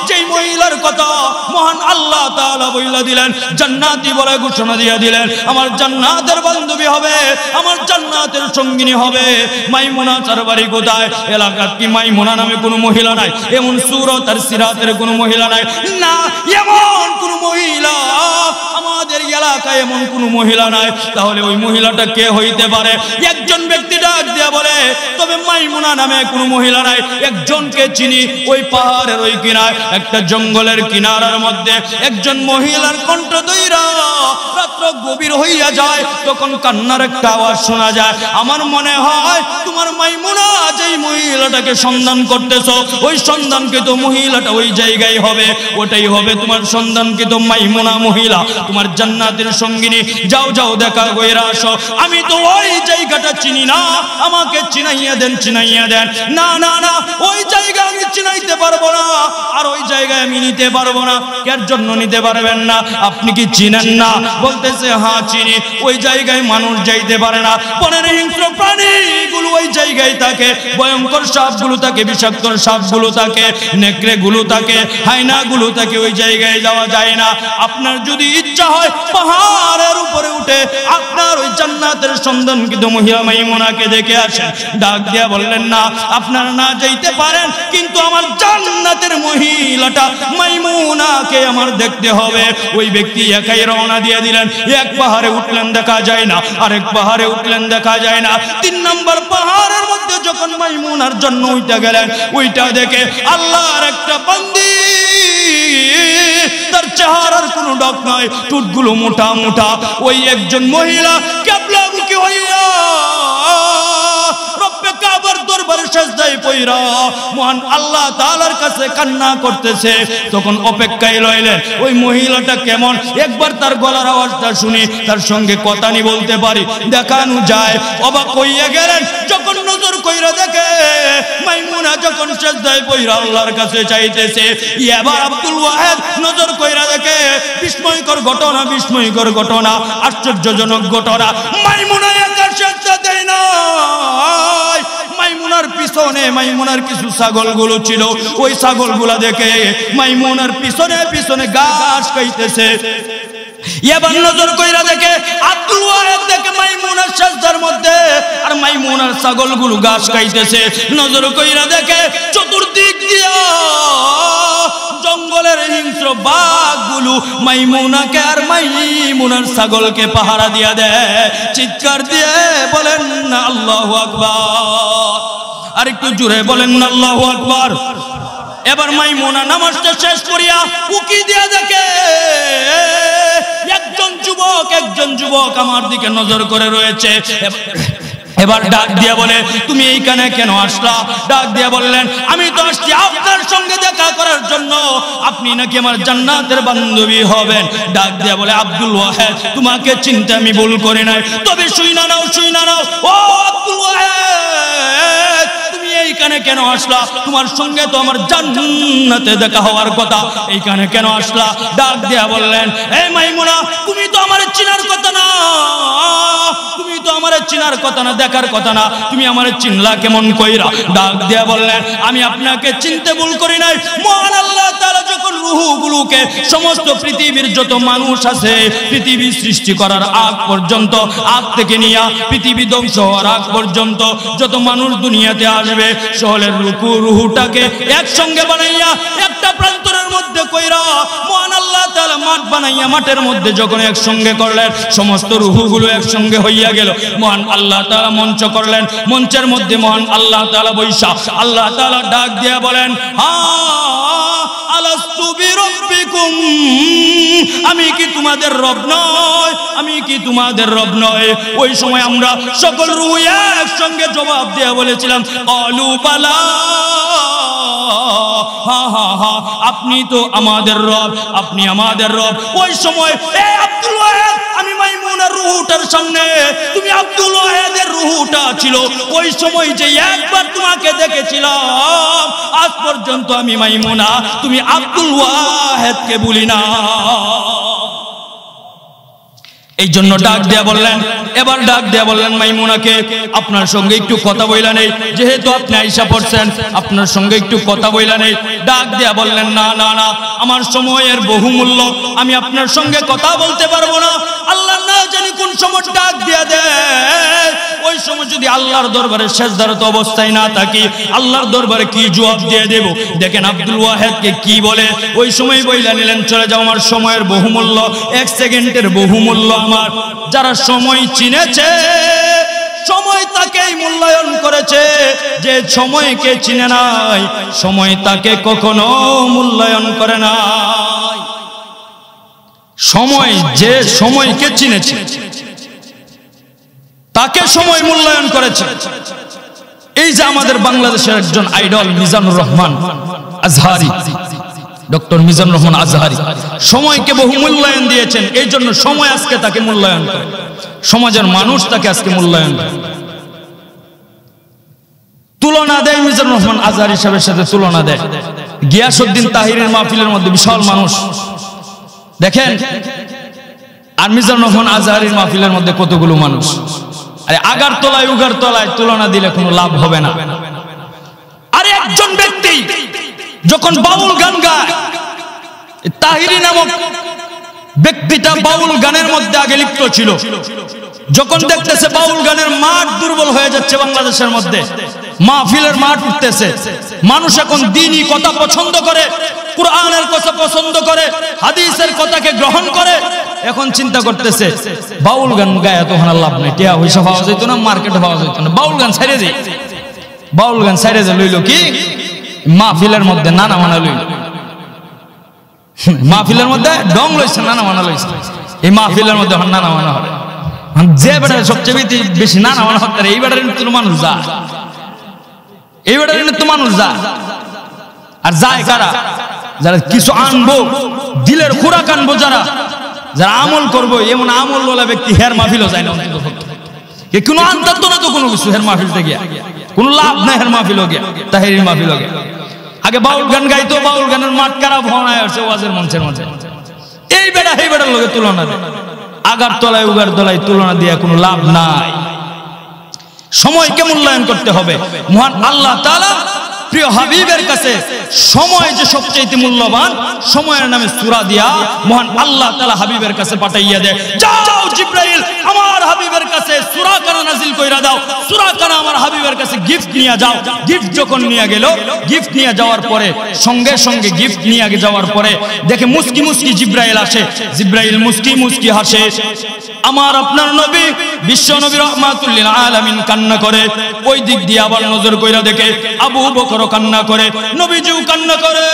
যেই মহিলার কথা মহান আল্লাহ তাআলা বইলা দিলেন, জান্নাতি বলে ঘোষণা দিয়া দিলেন, আমার জান্নাতের বান্ধবী হবে, আমার জান্নাতের সঙ্গিনী হবে। মাইমুনা তার বাড়ি কোথায়? এলাকার কি মাইমুনা নামে কোনো মহিলা নাই? এমন সুরত আর সিরাতের কোনো মহিলা নাই? না, এমন কোন মহিলা আমাদের এলাকায় এমন কোন মহিলা নাই। তাহলে ওই মহিলাটা কে হইতে পারে? একজন ব্যক্তি ডাক দিয়া বলে, তবে মাইমুনা নামে কোনো মহিলা নাই, একজনকে চিনি। ওই পাহাড়ের ওই কিনার একটা জঙ্গলের কিনারার মধ্যে একজন মহিলার কণ্ঠ দইরা রাত্র গভীর হইয়া যায়, তখন কান্নার একটা আওয়াজ শোনা যায়। আমার মনে হয় তোমার মাইমুনা যেই মহিলাটাকে সন্ধান করতেছো, ওই সন্ধানকৃত মহিলাটা ওই জায়গায় হবে, ওটাই হবে তোমার সন্ধানকৃত মাইমুনা মহিলা, তোমার জান্নাতের সঙ্গিনী। যাও যাও দেখা কইরা আসো। আমি তো ওই জায়গাটা চিনি না, আমাকে চিনাইয়া দেন, চিনাইয়া দেন। না না না, ওই জায়গা আমি চিনাইতে পারবো না, আর ওই জায়গায় আমি নিতে পারবো না। কার জন্য নিতে পারবেন না? আপনি কি চিনেন না? বলতেছে হ্যাঁ চিনি। ওই জায়গায় মানুষ যাইতে পারে না, বনের হিংস্র প্রাণীগুলো ওই জায়গায় থাকে, ভয়ঙ্কর সাপগুলো থাকে, বিষাক্ত সাপগুলো থাকে, নেকড়েগুলো থাকে, হায়নাগুলো থাকে, ওই জায়গায় যাওয়া যায় না। আপনার যদি ইচ্ছা হয় পাহাড়ের উপরে উঠে আপনার ওই জান্নাতের সন্ধান কিন্তু মহিলা মাইমুনাকে দেখে আসেন। ডাক দিয়া বললেন না, আপনারা না যাইতে পারেন, কিন্তু আমার জান্নাতের মহিলাটা মাইমুনাকে আমার দেখতে হবে। ওই ব্যক্তি একাই রওনা দিয়ে দিলেন। এক পাহাড়ে উঠলেন, দেখা যায় না, আরেক পাহাড়ে উঠলেন, দেখা যায় না। 3 নম্বর পাহাড়ের মধ্যে যখন মাইমুনার জন্য উঠে গেলেন, ওইটা দেখে আল্লাহর একটা বান্দি, তার চেহারার কোনো ডক নাই, ঠোঁটগুলো মোটা মোটা। ওই একজন মহিলা কিবলামুখী হইয়া রব্বে কাবার দরবারে সিজদায় পইরা মহান আল্লাহ তাআলার কাছে কান্না করতেছে। তখন অপেক্ষায় রইলেন ওই মহিলাটা কেমন, একবার তার গলার আওয়াজটা শুনি, তার সঙ্গে কথা নি বলতে পারি, দেখানো যায়। অবাক হইয়া গেলেন যখন নজর কইরা দেখে মাইমুনা যখন সিজদায় পইরা আল্লাহর কাছে চাইতেছে। এবার আব্দুল ওয়াহেদ নজর কইরা দেখে বিস্ময়কর ঘটনা, বিস্ময়কর ঘটনা, আশ্চর্যজনক ঘটনা। মাইমুনা একা সিজদা দেয় না, মাইমুনার পিছনে মাইমুনার কিছু ছাগলগুলো ছিল, ওই ছাগলগুলা দেখে মাইমুনার পিছনে পিছনে ঘাস খাইতেছে। এবার নজর কইরা দেখে আব্দুল ওয়াহেদ দেখে মাইমুনার সিজদার মধ্যে, আর মাইমুনার ছাগলগুলো ঘাস খাইতেছে। নজর কইরা দেখে চতুর্দিক দিয়া জঙ্গলের হিংস্র বাঘগুলো মাইমুনাকে আর মাইমুনার ছাগলকে পাহারা দিয়া দেয়। চিৎকার দিয়ে বলেন না আল্লাহু আকবার, আর একটু জোরে বলেন না আল্লাহু আকবার। এবার মাইমুনা নামাজটা শেষ করিয়া উকি দিয়া দেখে একজন যুবক আমার দিকে নজর করে রয়েছে। এবার ডাক দিয়া বলে, তুমি এইখানে কেন আসলা? ডাক দিয়া বললেন, আমি তো আসছি আপনার সঙ্গে দেখা করার জন্য, আপনি নাকি আমার জান্নাতের বান্ধবী হবেন। ডাক দিয়া বলে, আব্দুল ওয়াহেদ তোমাকে চিনতে আমি ভুল করি নাই, তবে শুইনা নাও, শুইনা নাও। ও আব্দুল ওয়াহেদ, তুমি এইখানে কেন আসলা? তোমার সঙ্গে তো আমার জান্নাতে দেখা হওয়ার কথা, এইখানে কেন আসলা? ডাক দিয়া বললেন, এই মাইমুনা, তুমি তো আমার চিনার কথা না, তুমি তো আমার চিনার কথা না, দেখার কথা না, তুমি আমার চিনলা কেমন কইরা? ডাক দিয়া বললেন, আমি আপনাকে চিনতে ভুল করি নাই। মহান আল্লাহ তাআলা যখন রূহগুলোকে, সমস্ত পৃথিবীর যত মানুষ আছে, পৃথিবী সৃষ্টি করার আগ পর্যন্ত, আগ থেকে নিয়ে পৃথিবী ধ্বংস হওয়ার আগ পর্যন্ত যত মানুষ দুনিয়াতে আসবে, সকলের রূহটাকে একসঙ্গে বানাইয়া একটা প্রান্তরের মধ্যে কইরা মহান আল্লাহ তাআলা মাঠ বানাইয়া মাঠের মধ্যে যখন একসঙ্গে করলেন, সমস্ত রূহগুলো একসঙ্গে হইয়া গেল। মহান আল্লাহ তাআলা মঞ্চ করলেন, মঞ্চের মধ্যে মহান আল্লাহ তাআলা বৈশা আল্লাহ তাআলা ডাক দিয়া বলেন, আলাস্তু বিরাব্বিকুম, আমি কি তোমাদের রব নয়? আমি কি তোমাদের রব নয়? ওই সময় আমরা সকল রূহ একসঙ্গে জবাব দিয়া বলেছিলাম, ক্বালু বালা, হা হা হা, আপনি তো আমাদের রব, আপনি আমাদের রব। ওই সময় এই আব্দুল ওয়াহেদ, আমি মাইমুনার রূহটার সামনে, তুমি আব্দুল ওয়াহেদের রূহটা ছিল। ওই সময় যে একবার তোমাকে দেখেছিলাম, আজ পর্যন্ত আমি মাইমুনা, তুমি আব্দুল ওয়াহেদকে ভুলি না। এই জন্য ডাক দেয়া বললেন, এবার ডাক দেয়া বললেন মাইমুনাকে, আপনার সঙ্গে একটু কথা বইলা নেই, যেহেতু আপনি আইসা পড়ছেন, আপনার সঙ্গে একটু কথা বইলা নেই। ডাক দেয়া বললেন, না না না, আমার সময়ের বহুমূল্য, আমি আপনার সঙ্গে কথা বলতে পারবো না। আল্লাহ না জানি কোন সময় ডাক দেয়া দেয়, ওই সময় যদি আল্লাহর দরবারে সিজদারত অবস্থায় না থাকি, আল্লাহর দরবারে কি জবাব দিয়ে দেব? দেখেন আব্দুল ওয়াহেদকে কি বলে, ওই সময় বইলা নিলেন, চলে যাও, আমার সময়ের বহুমূল্য, 1 সেকেন্ডের বহুমূল্য আমার। যারা সময় চিনেছে, সময় তাকেই মূল্যায়ন করেছে, যে সময়কে চিনে নাই, সময় তাকে কখনো মূল্যায়ন করে নাই। সময় যে সময়কে চিনেছে, তাকে সময় মূল্যায়ন করেছে। এই যে আমাদের বাংলাদেশের একজন আইডল মিজানুর রহমান আজহারি, ডক্টর মিজানুর রহমান আজহারি সময়কে বহু মূল্যায়ন দিয়েছেন। এই জন্য সময় আজকে তাকে মূল্যায়ন করে, সমাজের মানুষ তাকে আজকে মূল্যায়ন করে। তুলনা দেয় মিজানুর রহমান আজহারি সাহেবের সাথে, তুলনা দেয় গিয়াসউদ্দিন তাহিরের মাহফিলের মধ্যে বিশাল মানুষ দেখেন, আর মিজানুর রহমান আজহারির মাহফিলের মধ্যে কতগুলো মানুষ। আরে আগারতলায় উগারতলায় তুলনা দিলে কোনো লাভ হবে না। আরে একজন ব্যক্তি যখন বাউল গান গায়, তাহিরি নামক ব্যক্তিটা বাউল গানের মধ্যে আগে লিপ্ত ছিল। যখন দেখতেছে বাউল গানের মাঠ দুর্বল হয়ে যাচ্ছে বাংলাদেশের মধ্যে, মাহফিলের মাঠ উঠতেছে, মানুষ এখন দ্বীনি কথা পছন্দ করে, কুরআনের কথা পছন্দ করে, হাদিসের কথাকে গ্রহণ করে, এখন চিন্তা করতেছে বাউল গান গায়ে তো হানা লাভ নেই, টিয়া পয়সা পাওয়া যেত না, মার্কেটে পাওয়া যেত না, বাউল গান ছাইড়ে দেই। বাউল গান ছাইড়ে যে লইল কি মাহফিলের মধ্যে নানা মানা লইল, মাহফিলের মধ্যে ডং লইছে, নানা মানা লইছে। এই মাহফিলের মধ্যে নানা মানা হবে, যে বেটা সবচেয়ে বেশি নানা মানা হতে এই বেটার তো মানুষ যা, এই বেটার তো মানুষ যা। আর যায় কারা? যারা কিছু আনবো, দিলের খোরাক আনবো, যারা যারা আমল করবো, এমন আমল বলা ব্যক্তি হের মাহফিলও যায় না। কোনো আনতাম তো না তো কোনো কিছু, হের মাহফিলতে গিয়া কোনো লাভ নাই, হের মাহফিলও গিয়া, তাহেরির মাহফিলও গিয়া। আগে বাউল গান গাইতো, বাউল গানের মাঠ কারা ভনায় আসছে ওয়াজের মঞ্চের মধ্যে। এই বেটা এই বেটার লোকের তুলনা দেয়, আগারতলায় উগারতলায় তুলনা দিয়ে কোনো লাভ নাই। সময়কে মূল্যায়ন করতে হবে। মহান আল্লাহ তাআলা প্রিয় হাবিবের কাছে সময় যে সবচেয়ে মূল্যবান, সময়ের নামে সূরা দিয়া মহান আল্লাহ তাআলা হাবিবের কাছে পাঠাইয়া দেয়, যাও জিবরাইল আমার হাবিবের কাছে সূরা কানা নাজিল কইরা দাও, সূরা কানা আমার হাবিবের কাছে গিফট নিয়ে যাও। গিফট যখন নিয়ে গেল, গিফট নিয়ে যাওয়ার পরে সঙ্গে সঙ্গে গিফট নিয়ে যাওয়ার পরে দেখে মুস্কি মুস্কি জিবরাইল আসে। জিবরাইল মুস্কি মুস্কি হাসে। আমার আপনার নবী বিশ্ব নবী রাহমাতুল লিল আলামিন কান্না করে। ওই দিক দিয়ে আবার নজর কইরা দেখে আবু বকর কান্না করে, নবীজিও কান্না করে।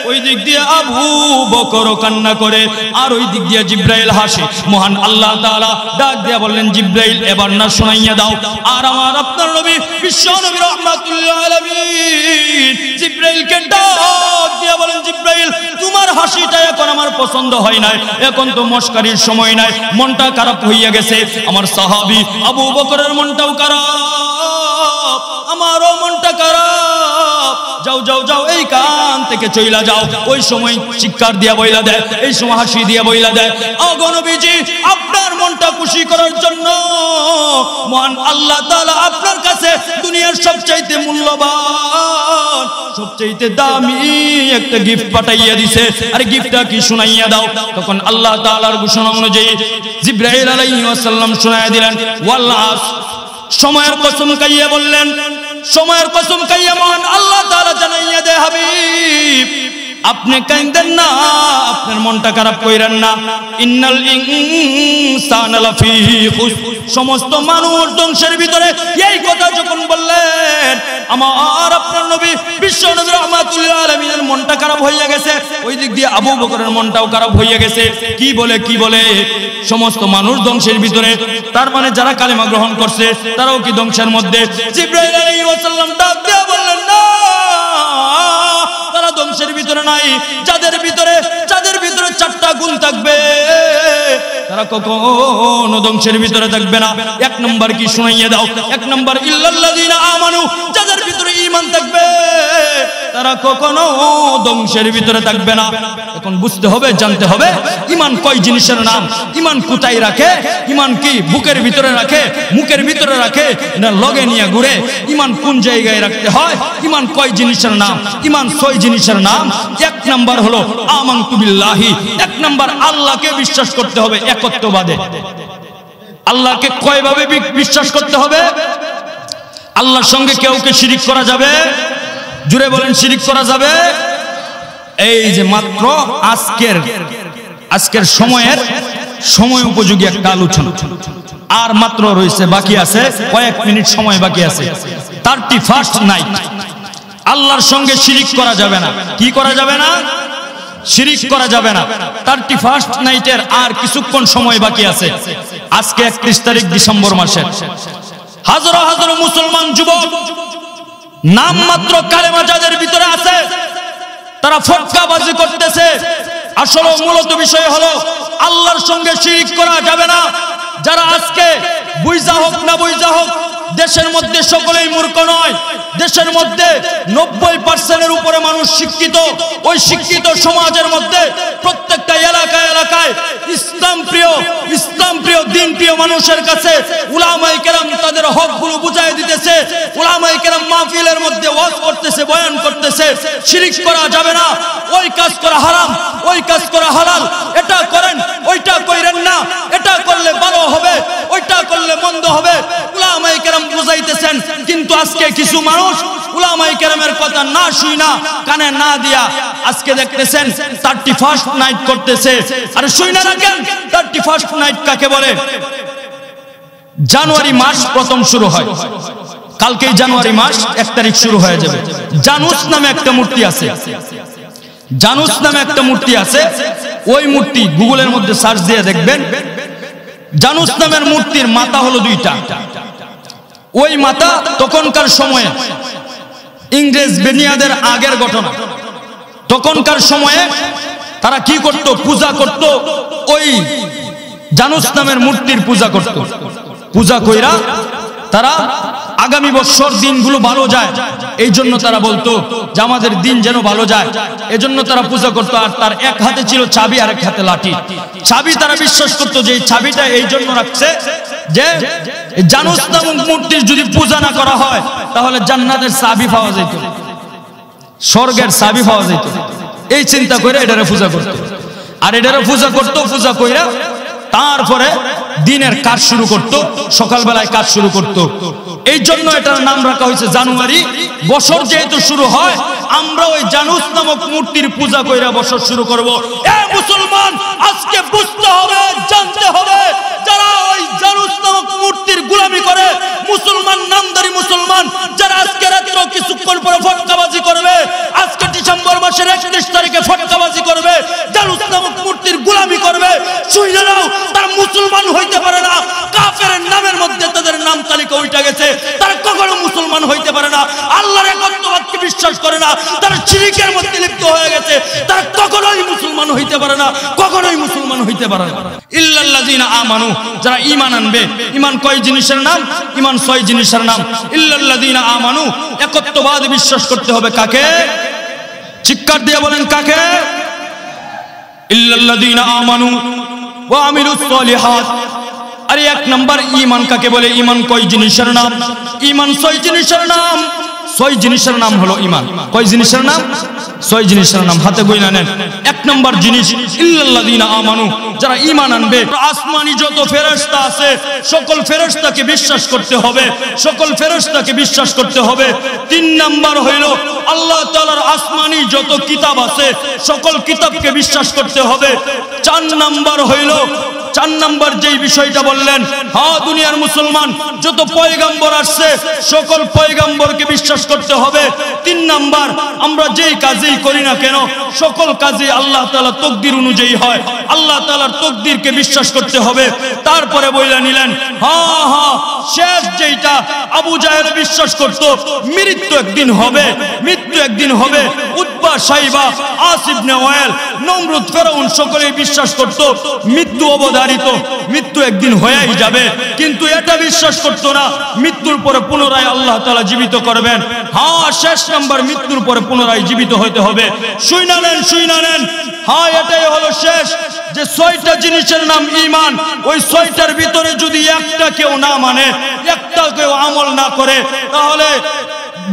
ওই দিক দিয়ে আবু বকর কান্না করে, আর ওই দিক দিয়ে জিবরাইল হাসে। মহান আল্লাহ তাআলা ডাক দিয়া বললেন, জিবরাইল এবার না শোনাইয়া দাও। আর আমার আপনার নবী বিশ্ব নবী রাহমাতুল লিল আলামিন জিবরাইলকে ডাক দিয়া বলেন, জিবরাইল তোমার হাসিটা এখন আমার পছন্দ হয় নাই, এখন তো মস্কারির সময় নাই, মনটা খারাপ হইয়া গেছে। আমার সাহাবী আবু বকরের মনটাও খারাপ, আমারও মনটা খারাপ, যাও যাও যাও এই কান থেকে চইলা যাও। ওই সময় চিৎকার দিয়া বইলা দেয়, এই সময় হাসি দিয়া বইলা দেয়, ওগো নবীজি আপনার মনটা খুশি করার জন্য মহান আল্লাহ তাআলা আপনার কাছে দুনিয়ার সবচাইতে মূল্যবান, সবচাইতে দামি একটা গিফট পাঠাইয়া দিছে। আরে গিফটটা কি শুনাইয়া দাও। তখন আল্লাহ তাআলার ঘোষণা অনুযায়ী জিবরাইল আলাইহিস সালাম শুনাইয়া দিলেন, ওয়াল আসর, সময়ের কসম খাইয়া বললেন, সময়ের কসম খাইয়া মহান আল্লাহ তাআলা জানাইয়া দে, হাবিব আপনি কাইন্দেন না, আপনার মনটা খারাপ কইরেন না। ইন্নাল ইনসানা লাফি খুসর, সমস্ত মানুষ ধ্বংসের ভিতরে। এই কথা যখন বললেন, আমার আপনার নবী বিশ্ব নবী রাহমাতুল লিল আলামিনের মনটা খারাপ হইয়া গেছে। ওই দিক দিয়ে আবু বকরের মনটাও খারাপ হইয়া গেছে। কি বলে সমস্ত মানুষ ধ্বংসের ভিতরে, তার মানে যারা কালেমা গ্রহণ করছে তারাও কি ধ্বংসের মধ্যে? জিবরাইল আলাইহিস সালাম ডাক দিয়ে বললেন, না, তারা ধ্বংসের ভিতরে নাই। যাদের ভিতরে চারটা গুণ থাকবে তারা কখনো ধ্বংসের ভিতরে থাকবে না। এক নম্বর কি শুনাইয়া দাও। এক নম্বর ইল্লাল্লাযিনা আমানু, যাদের ভিতরে ঈমান থাকবে তারা কখনো ধ্বংসের ভিতরে থাকবে না। এখন বুঝতে হবে, জানতে হবে ঈমান কয় জিনিসের নাম, ঈমান কোথায় রাখে, ঈমান কি বুকের ভিতরে রাখে, মুখের ভিতরে রাখে না লগে নিয়ে ঘুরে, ঈমান কোন জায়গায় রাখতে হয়, ঈমান কয় জিনিসের নাম, ঈমান 6 জিনিসের নাম। এক নাম্বার হলো আমানতু বিল্লাহি, এক নাম্বার আল্লাহকে বিশ্বাস করতে হবে একত্ববাদে। আল্লাহকে কয়ভাবে বিশ্বাস করতে হবে? আল্লাহর সঙ্গে কেউকে শিরিক করা যাবে? জুড়ে বলেন, শিরিক করা যাবে? এই যে মাত্র আজকের সময় উপযোগী একটা আলোচনা, আর মাত্র রয়েছে বাকি আছে কয়েক মিনিট সময় বাকি আছে। 31st নাইট আল্লাহর সঙ্গে শিরিক করা যাবে না। কি করা যাবে না? শিরিক করা যাবে না। 31st নাইটের আর কিছুক্ষণ সময় বাকি আছে। আজকে 31 তারিখ ডিসেম্বর মাসের। হাজারো হাজারো মুসলমান যুবক নাম মাত্র কালেমা যাদের ভিতরে আছে, তারা ফটকাবাজি করতেছে। আসলে মূলত বিষয় হলো আল্লাহর সঙ্গে শিরিক করা যাবে না। যারা আজকে বুঝা হোক না বুঝা হোক দেশের মধ্যে সকলেই মূর্খ নয়, দেশের মধ্যে 90% উপরে মানুষ শিক্ষিত। ওই শিক্ষিত সমাজের মধ্যে প্রত্যেকটা এলাকায় এলাকায় ইসলাম প্রিয় দিন প্রিয় মানুষের কাছে উলামায়ে কেরাম তাদের হকগুলো বুঝাই দিতেছে। উলামায়ে কেরাম মাহফিলের মধ্যে ওয়াজ করতেছে, বয়ান করতেছে, শিরক করা যাবে না, ওই কাজ করা হারাম, ওই কাজ করা হালাল, এটা করেন ওইটা কইরেন না, এটা করলে ভালো হবে, ওইটা করলে মন্দ হবে, উলামায়ে কেরাম বুঝাইতেছেন। কিন্তু আজকে কিছু মানুষ উলামায়ে কেরামের কথা না শুই না, কানে না দিয়া আজকে দেখতেছেন 31st নাইট করতেছে। আর শুই না রাখেন 31st নাইট কাকে বলে? জানুয়ারি মাস প্রথম শুরু হয়, কালকেই জানুয়ারি মাস 1 তারিখ শুরু হয়ে যাবে। জানুস নামে একটা মূর্তি আছে, জানুস নামে একটা মূর্তি আছে। ওই মূর্তি গুগলের মধ্যে সার্চ দিয়ে দেখবেন। জানুস নামের মূর্তির মাথা হলো 2টা। ওই মাথা তখনকার সময়ে ইংরেজ বেনিয়াদের আগের ঘটনা। তখনকার সময়ে তারা কি করত? পূজা করত, ওই জানুস নামের মূর্তির পূজা করত। পূজা কইরা তারা আগামী বছর দিনগুলো ভালো যায়, এই জন্য তারা বলতো যে আমাদের দিন যেন ভালো যায়, এজন্য তারা পূজা করতো। আর তার এক হাতে ছিল চাবি আর এক হাতে লাঠি। চাবি তারা বিশ্বাস করতো যে এই চাবিটা এই জন্য রাখছে যে জানুস নামক মূর্তির যদি পূজা না করা হয় তাহলে জান্নাতের চাবি পাওয়া যেত, স্বর্গের চাবি পাওয়া যেত। এই চিন্তা করে এটারে পূজা করতো। আর এটারে পূজা করতো, পূজা কইরা তারপরে দিনের কাজ শুরু করত, সকালবেলায় কাজ শুরু করত। এই জন্য এটার নাম রাখা হয়েছে জানুয়ারি। বছর যেহেতু শুরু হয়, আমরা ওই জানুস নামক মূর্তির পূজা কইরা বছর শুরু করব। এ মুসলমান, আজকে বুঝতে হবে, জানতে হবে, যারা ওই জানুস নামক মূর্তির গোলামি করে, মুসলমান নামদারি মুসলমান, যারা আজকে রাত্র কিছুক্ষণ পরে ফটকাবাজি করবে, আজকে ডিসেম্বর মাসের 31 তারিখে ফটকাবাজি করবে, জানুস নামক মূর্তির গোলামি করবে, শুইনা নাও, তারা মুসলমান হইতে পারে না। কাফেরের নামের মধ্যে তাদের নাম তালিকা উঠে গেছে, তারা কখনো মুসলমান হইতে পারে না। আল্লাহর একত্ববাদকে বিশ্বাস করে না, তারা শিরকের মধ্যে লিপ্ত হয়ে গেছে, তারা কখনোই মুসলমান হইতে পারে না, কখনোই মুসলমান হইতে পারে না। ইল্লাল্লাযিনা আমানু, যারা ঈমান আনবে। ঈমান কয় জিনিসের নাম? ঈমান 6 জিনিসের নাম। ইল্লাল্লাযিনা আমানু, একত্ববাদ বিশ্বাস করতে হবে। কাকে? চিৎকার দিয়ে বলেন কাকে? ইল্লাল্লাযিনা আমানু ওয়া আমিলুস সলিহাত। আরে 1 নাম্বার ঈমান কাকে বলে? ঈমান কয় জিনিসের নাম? ঈমান 6 জিনিসের নাম। 6 জিনিসের নাম হলো ঈমান। কয় জিনিসের নাম? 6 জিনিসের নাম। হাতে গোনা নেন। 1 নাম্বার জিনিস ইল্লাল্লাযিনা আমানু, যারা ঈমান আনবে। আসমানি যত ফেরেশতা আছে সকল ফেরেশতাকে বিশ্বাস করতে হবে, সকল ফেরেশতাকে বিশ্বাস করতে হবে। 3 নাম্বার হইল আল্লাহ তাআলার আসমানি যত কিতাব আছে সকল কিতাবকে বিশ্বাস করতে হবে। 4 নাম্বার হইল, 4 নাম্বার যেই বিষয়টা বললেন, হ্যাঁ দুনিয়ার মুসলমান যত পয়গম্বর আসছে সকল পয়গম্বরকে বিশ্বাস করতে হবে। 3 নাম্বার, আমরা যেই কাজই করি না কেন সকল কাজই আল্লাহ তাআলার তাকদীর অনুযায়ী হয়, আল্লাহ তাআলার তাকদীরকে বিশ্বাস করতে হবে। তারপরে বইলা নিলেন, হ্যাঁ শেষ যেইটা আবু জাহেল বিশ্বাস করত, মৃত্যু একদিন হবে, মৃত্যু একদিন হবে। উতবা, সাইবা, আস ইবনে ওয়াইল, নমরুদ, ফেরাউন সকলেই বিশ্বাস করত মৃত্যু অবধারিত, মৃত্যু একদিন হয়েই যাবে। কিন্তু এটা বিশ্বাস করত না মৃত্যুর পরে পুনরায় আল্লাহ তাআলা জীবিত করবেন। হ্যাঁ শেষ নাম্বার, মৃত্যুর পরে পুনরায় জীবিত হইতে হবে। শুইনা নেন। হ্যাঁ এটাই হলো শেষ, যে 6টা জিনিসের নাম ঈমান। ওই 6টার ভিতরে যদি একটা কেউ না মানে, একটা কেউ আমল না করে, তাহলে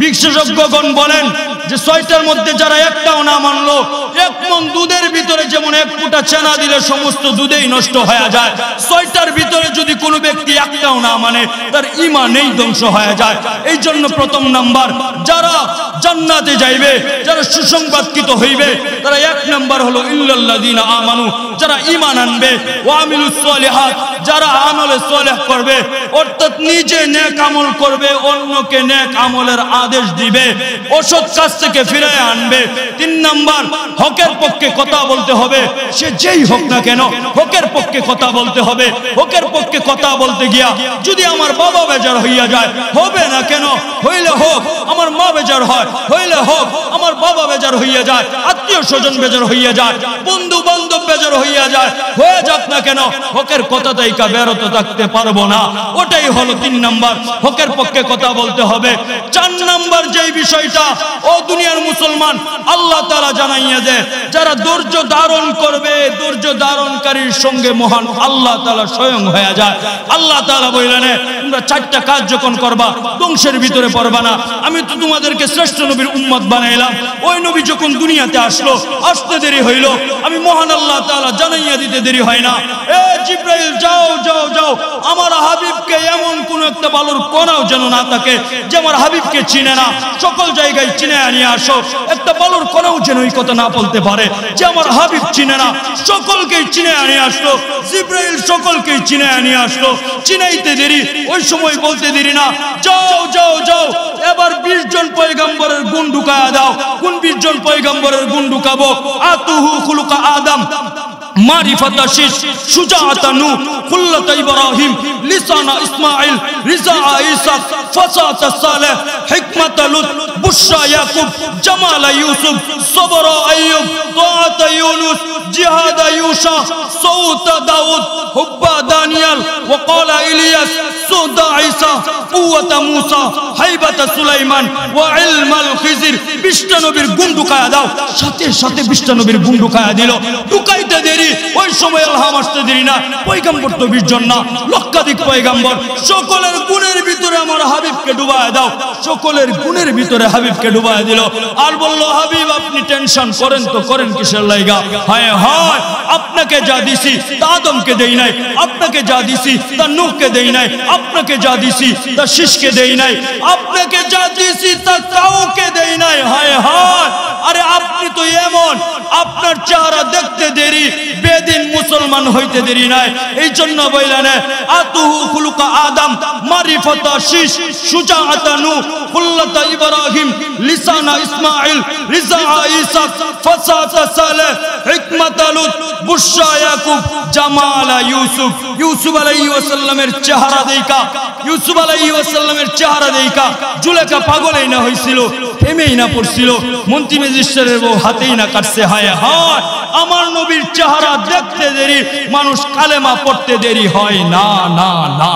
বিশেষজ্ঞগণ বলেন যে 6টার মধ্যে যারা একটাও না মানলো, 1 মণ দুধের ভিতরে যেমন 1 ফুটা চেনা দিলে সমস্ত দুধেই নষ্ট হয়ে যায়, 6টার ভিতরে যদি কোনো ব্যক্তি একটাও না মানে তার ঈমানই ধ্বংস হয়ে যায়। এই জন্য প্রথম নাম্বার, যারা জান্নাতে যাইবে, যারা সুসংবাদকৃত হইবে, তারা 1 নাম্বার হলো ইল্লাল্লাযিনা আমানু, যারা ঈমান আনবে, ওয়া আমিলুস সলিহাত, যারা আমলে সালেহ করবে, অর্থাৎ নিজে নেক আমল করবে, অন্যকে নেক আমলের আদেশ দিবে, অসৎ কাজ থেকে ফিরিয়ে আনবে। 3 নাম্বার, হকের পক্ষে কথা বলতে হবে, সে যেই হোক না কেন হকের পক্ষে কথা বলতে হবে। হকের পক্ষে কথা বলতে গিয়া যদি আমার বাবা বেজার হইয়া যায়, হবে না কেন, হইলে হোক। আমার মা বেজার হইলে হোক, আমার বাবা বেজার হইয়া যায়, আত্মীয় স্বজন বেজার হইয়া যায়, বন্ধু বান্ধব বেজার হইয়া যায়, হয়ে যাক না কেন, হকের কথা থেকে বেরোত থাকতে পারবো না। ওটাই হলো 3 নাম্বার, হকের পক্ষে কথা বলতে হবে। 4 নাম্বার যেই বিষয়টা, ও দুনিয়ার মুসলমান, আল্লাহ তাআলা জানাইয়া দেয় যারা ধৈর্য ধারণ করবে, ধৈর্য ধারণকারীর সঙ্গে মহান আল্লাহ তাআলা স্বয়ং হয়ে যায়। আল্লাহ তাআলা বললেন তোমরা 4টা কাজ যখন করবা ধ্বংসের ভিতরে পড়বা না। আমি তো তোমাদেরকে শ্রেষ্ঠ নবীর উম্মত বানাইলাম। ওই নবী যখন দুনিয়াতে আসলো, আসতে দেরি হইল, আমি মহান আল্লাহ তাআলা জানাইয়া দিতে দেরি হয় না। এ জিবরাইল যাও যাও যাও, আমার হাবিবকে এমন কোন একটা বালুর কোনাও যেন না থাকে যে আমার হাবিবকে চিনে না, সকল জায়গায় চিনে আনিয়ে আসো। একটা বালুর কোনাও যেন এই কথা না বলতে পারে যে আমার হাবিব চিনে না, সকলকেই চিনে আনিয়ে আসলো। জিবরাইল সকলকেই চিনে আনিয়ে আসলো। চিনাইতে দেরি, ওই সময় বলতে দেরি না, যাও যাও যাও, এবার 20 জন পয়গম্বরের গুণ ঢুকায়া দাও। কোন 20 জন পয়গম্বরের গুণ ঢুকাবো? আতুহু খুলুকা আদম, মারিফাতা শীশ, শুজাআতা নূহ, কুল্লাতা ইব্রাহিম, লিসানা ইসমাঈল, রিজাআ ঈসা, ফাসাতা সালেহ, হিকমাতা লুত, বুশরা ইয়াকুব, জামালা ইউসুফ, সবরা আইয়ুব, তাআতা ইউনুস, জিহাদা ইউশা, সাউতা দাউদ, হুব্বা দানিয়াল, ওয়াকালা ইলিয়াস, সুদা ঈসা, কুওয়াতা মূসা, হাইবাতা সুলাইমান, ওয়া ইলমাল খিজির। 20টা নবীর গুণ ঢুকায়া দাও। সাথে সাথে 20টা নবীর গুণ ঢুকায়া দিল। ঢুকাইতে দেরি, ওই সময় আল্লাহ আসতে দেরি না। পয়গম্বর তো 20 জন না, লক্ষাধিক পয়গম্বর। সকলের গুণের ভিতরে আমার হাবিবকে ডুবায়া দাও। সকলের গুণের ভিতরে হাবিবকে ডুবায়া দিল। আর বলল, হাবিব আপনি টেনশন করেন তো করেন কিসের লাইগা? হায় হায়, আপনাকে যা দিছি তা আদমকে দেই নাই, আপনাকে যা দিছি তা নূহকে দেই নাই, আপনাকে যা দিছি তা শীষকে দেই নাই, আপনাকে যা দিছি তা কাউকে দেই নাই। হায় হায়, আরে আপনি তো এমন, আপনার চেহারা দেখতে দেরি, বেদিন মুসলমান হইতে দেরি নাই। এই জন্য বললেন আতুহু খুলুকা আদম, মারিফাতা শীশ, শুজাআতা নূহ, কুল্লাতা ইব্রাহিম, লিসানা ইসমাঈল, রিজাআ ঈসা, ফাসাতা সালেহ, হিকমাতা লুত, বুশরা ইয়াকুব, জামালা ইউসুফ। ইউসুফ আলাইহিস সালামের চেহারা দেইখা, ইউসুফ আলাইহিস সালামের চেহারা দেইখা জুলেখা পাগলই না হইছিল, প্রেমেই না পড়ছিল, মন্ত্রী ম্যাজিস্ট্রেটের বউ হাতেই না কাটছে। হায় হায়, আমার নবীর চেহারা দেখতে দেরি, মানুষ কালেমা পড়তে দেরি হয় না না না।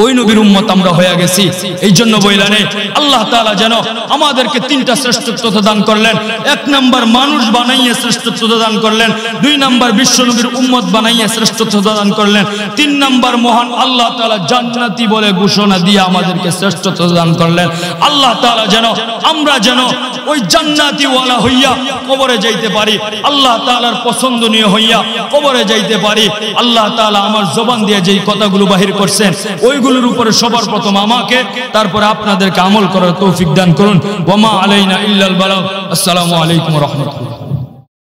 ওই নবীর উম্মত আমরা হয়ে গেছি। এই জন্য বললেন আল্লাহ তাআলা যেন আমাদেরকে 3টা শ্রেষ্ঠত্ব দান করলেন। 1 নাম্বার মানুষ বানাইয়া শ্রেষ্ঠত্ব দান করলেন, 2 নাম্বার বিশ্ব নবীর উম্মত বানাইয়া শ্রেষ্ঠত্ব দান করলেন, 3 নাম্বার মহান আল্লাহ তাআলা জান্নাতি বলে ঘোষণা দিয়ে আমাদেরকে শ্রেষ্ঠত্ব দান করলেন। আল্লাহ তাআলা যেন আমরা যেন ওই জান্নাতি ওয়ালা হইয়া কবরে যাইতে পারি, আল্লাহ তাআলার পছন্দনীয় হইয়া কবরে যাইতে পারি। আল্লাহ তাআলা আমার জবান দিয়ে যেই কথাগুলো বাহির করছেন ওইগুলোর উপরে সবার প্রথম আমাকে, তারপরে আপনাদেরকে আমল করার তৌফিক দান করুন। ওয়া মা আলাইনা ইল্লাল বালাগ। আসসালামু আলাইকুম ওয়া রাহমাতুল্লাহ।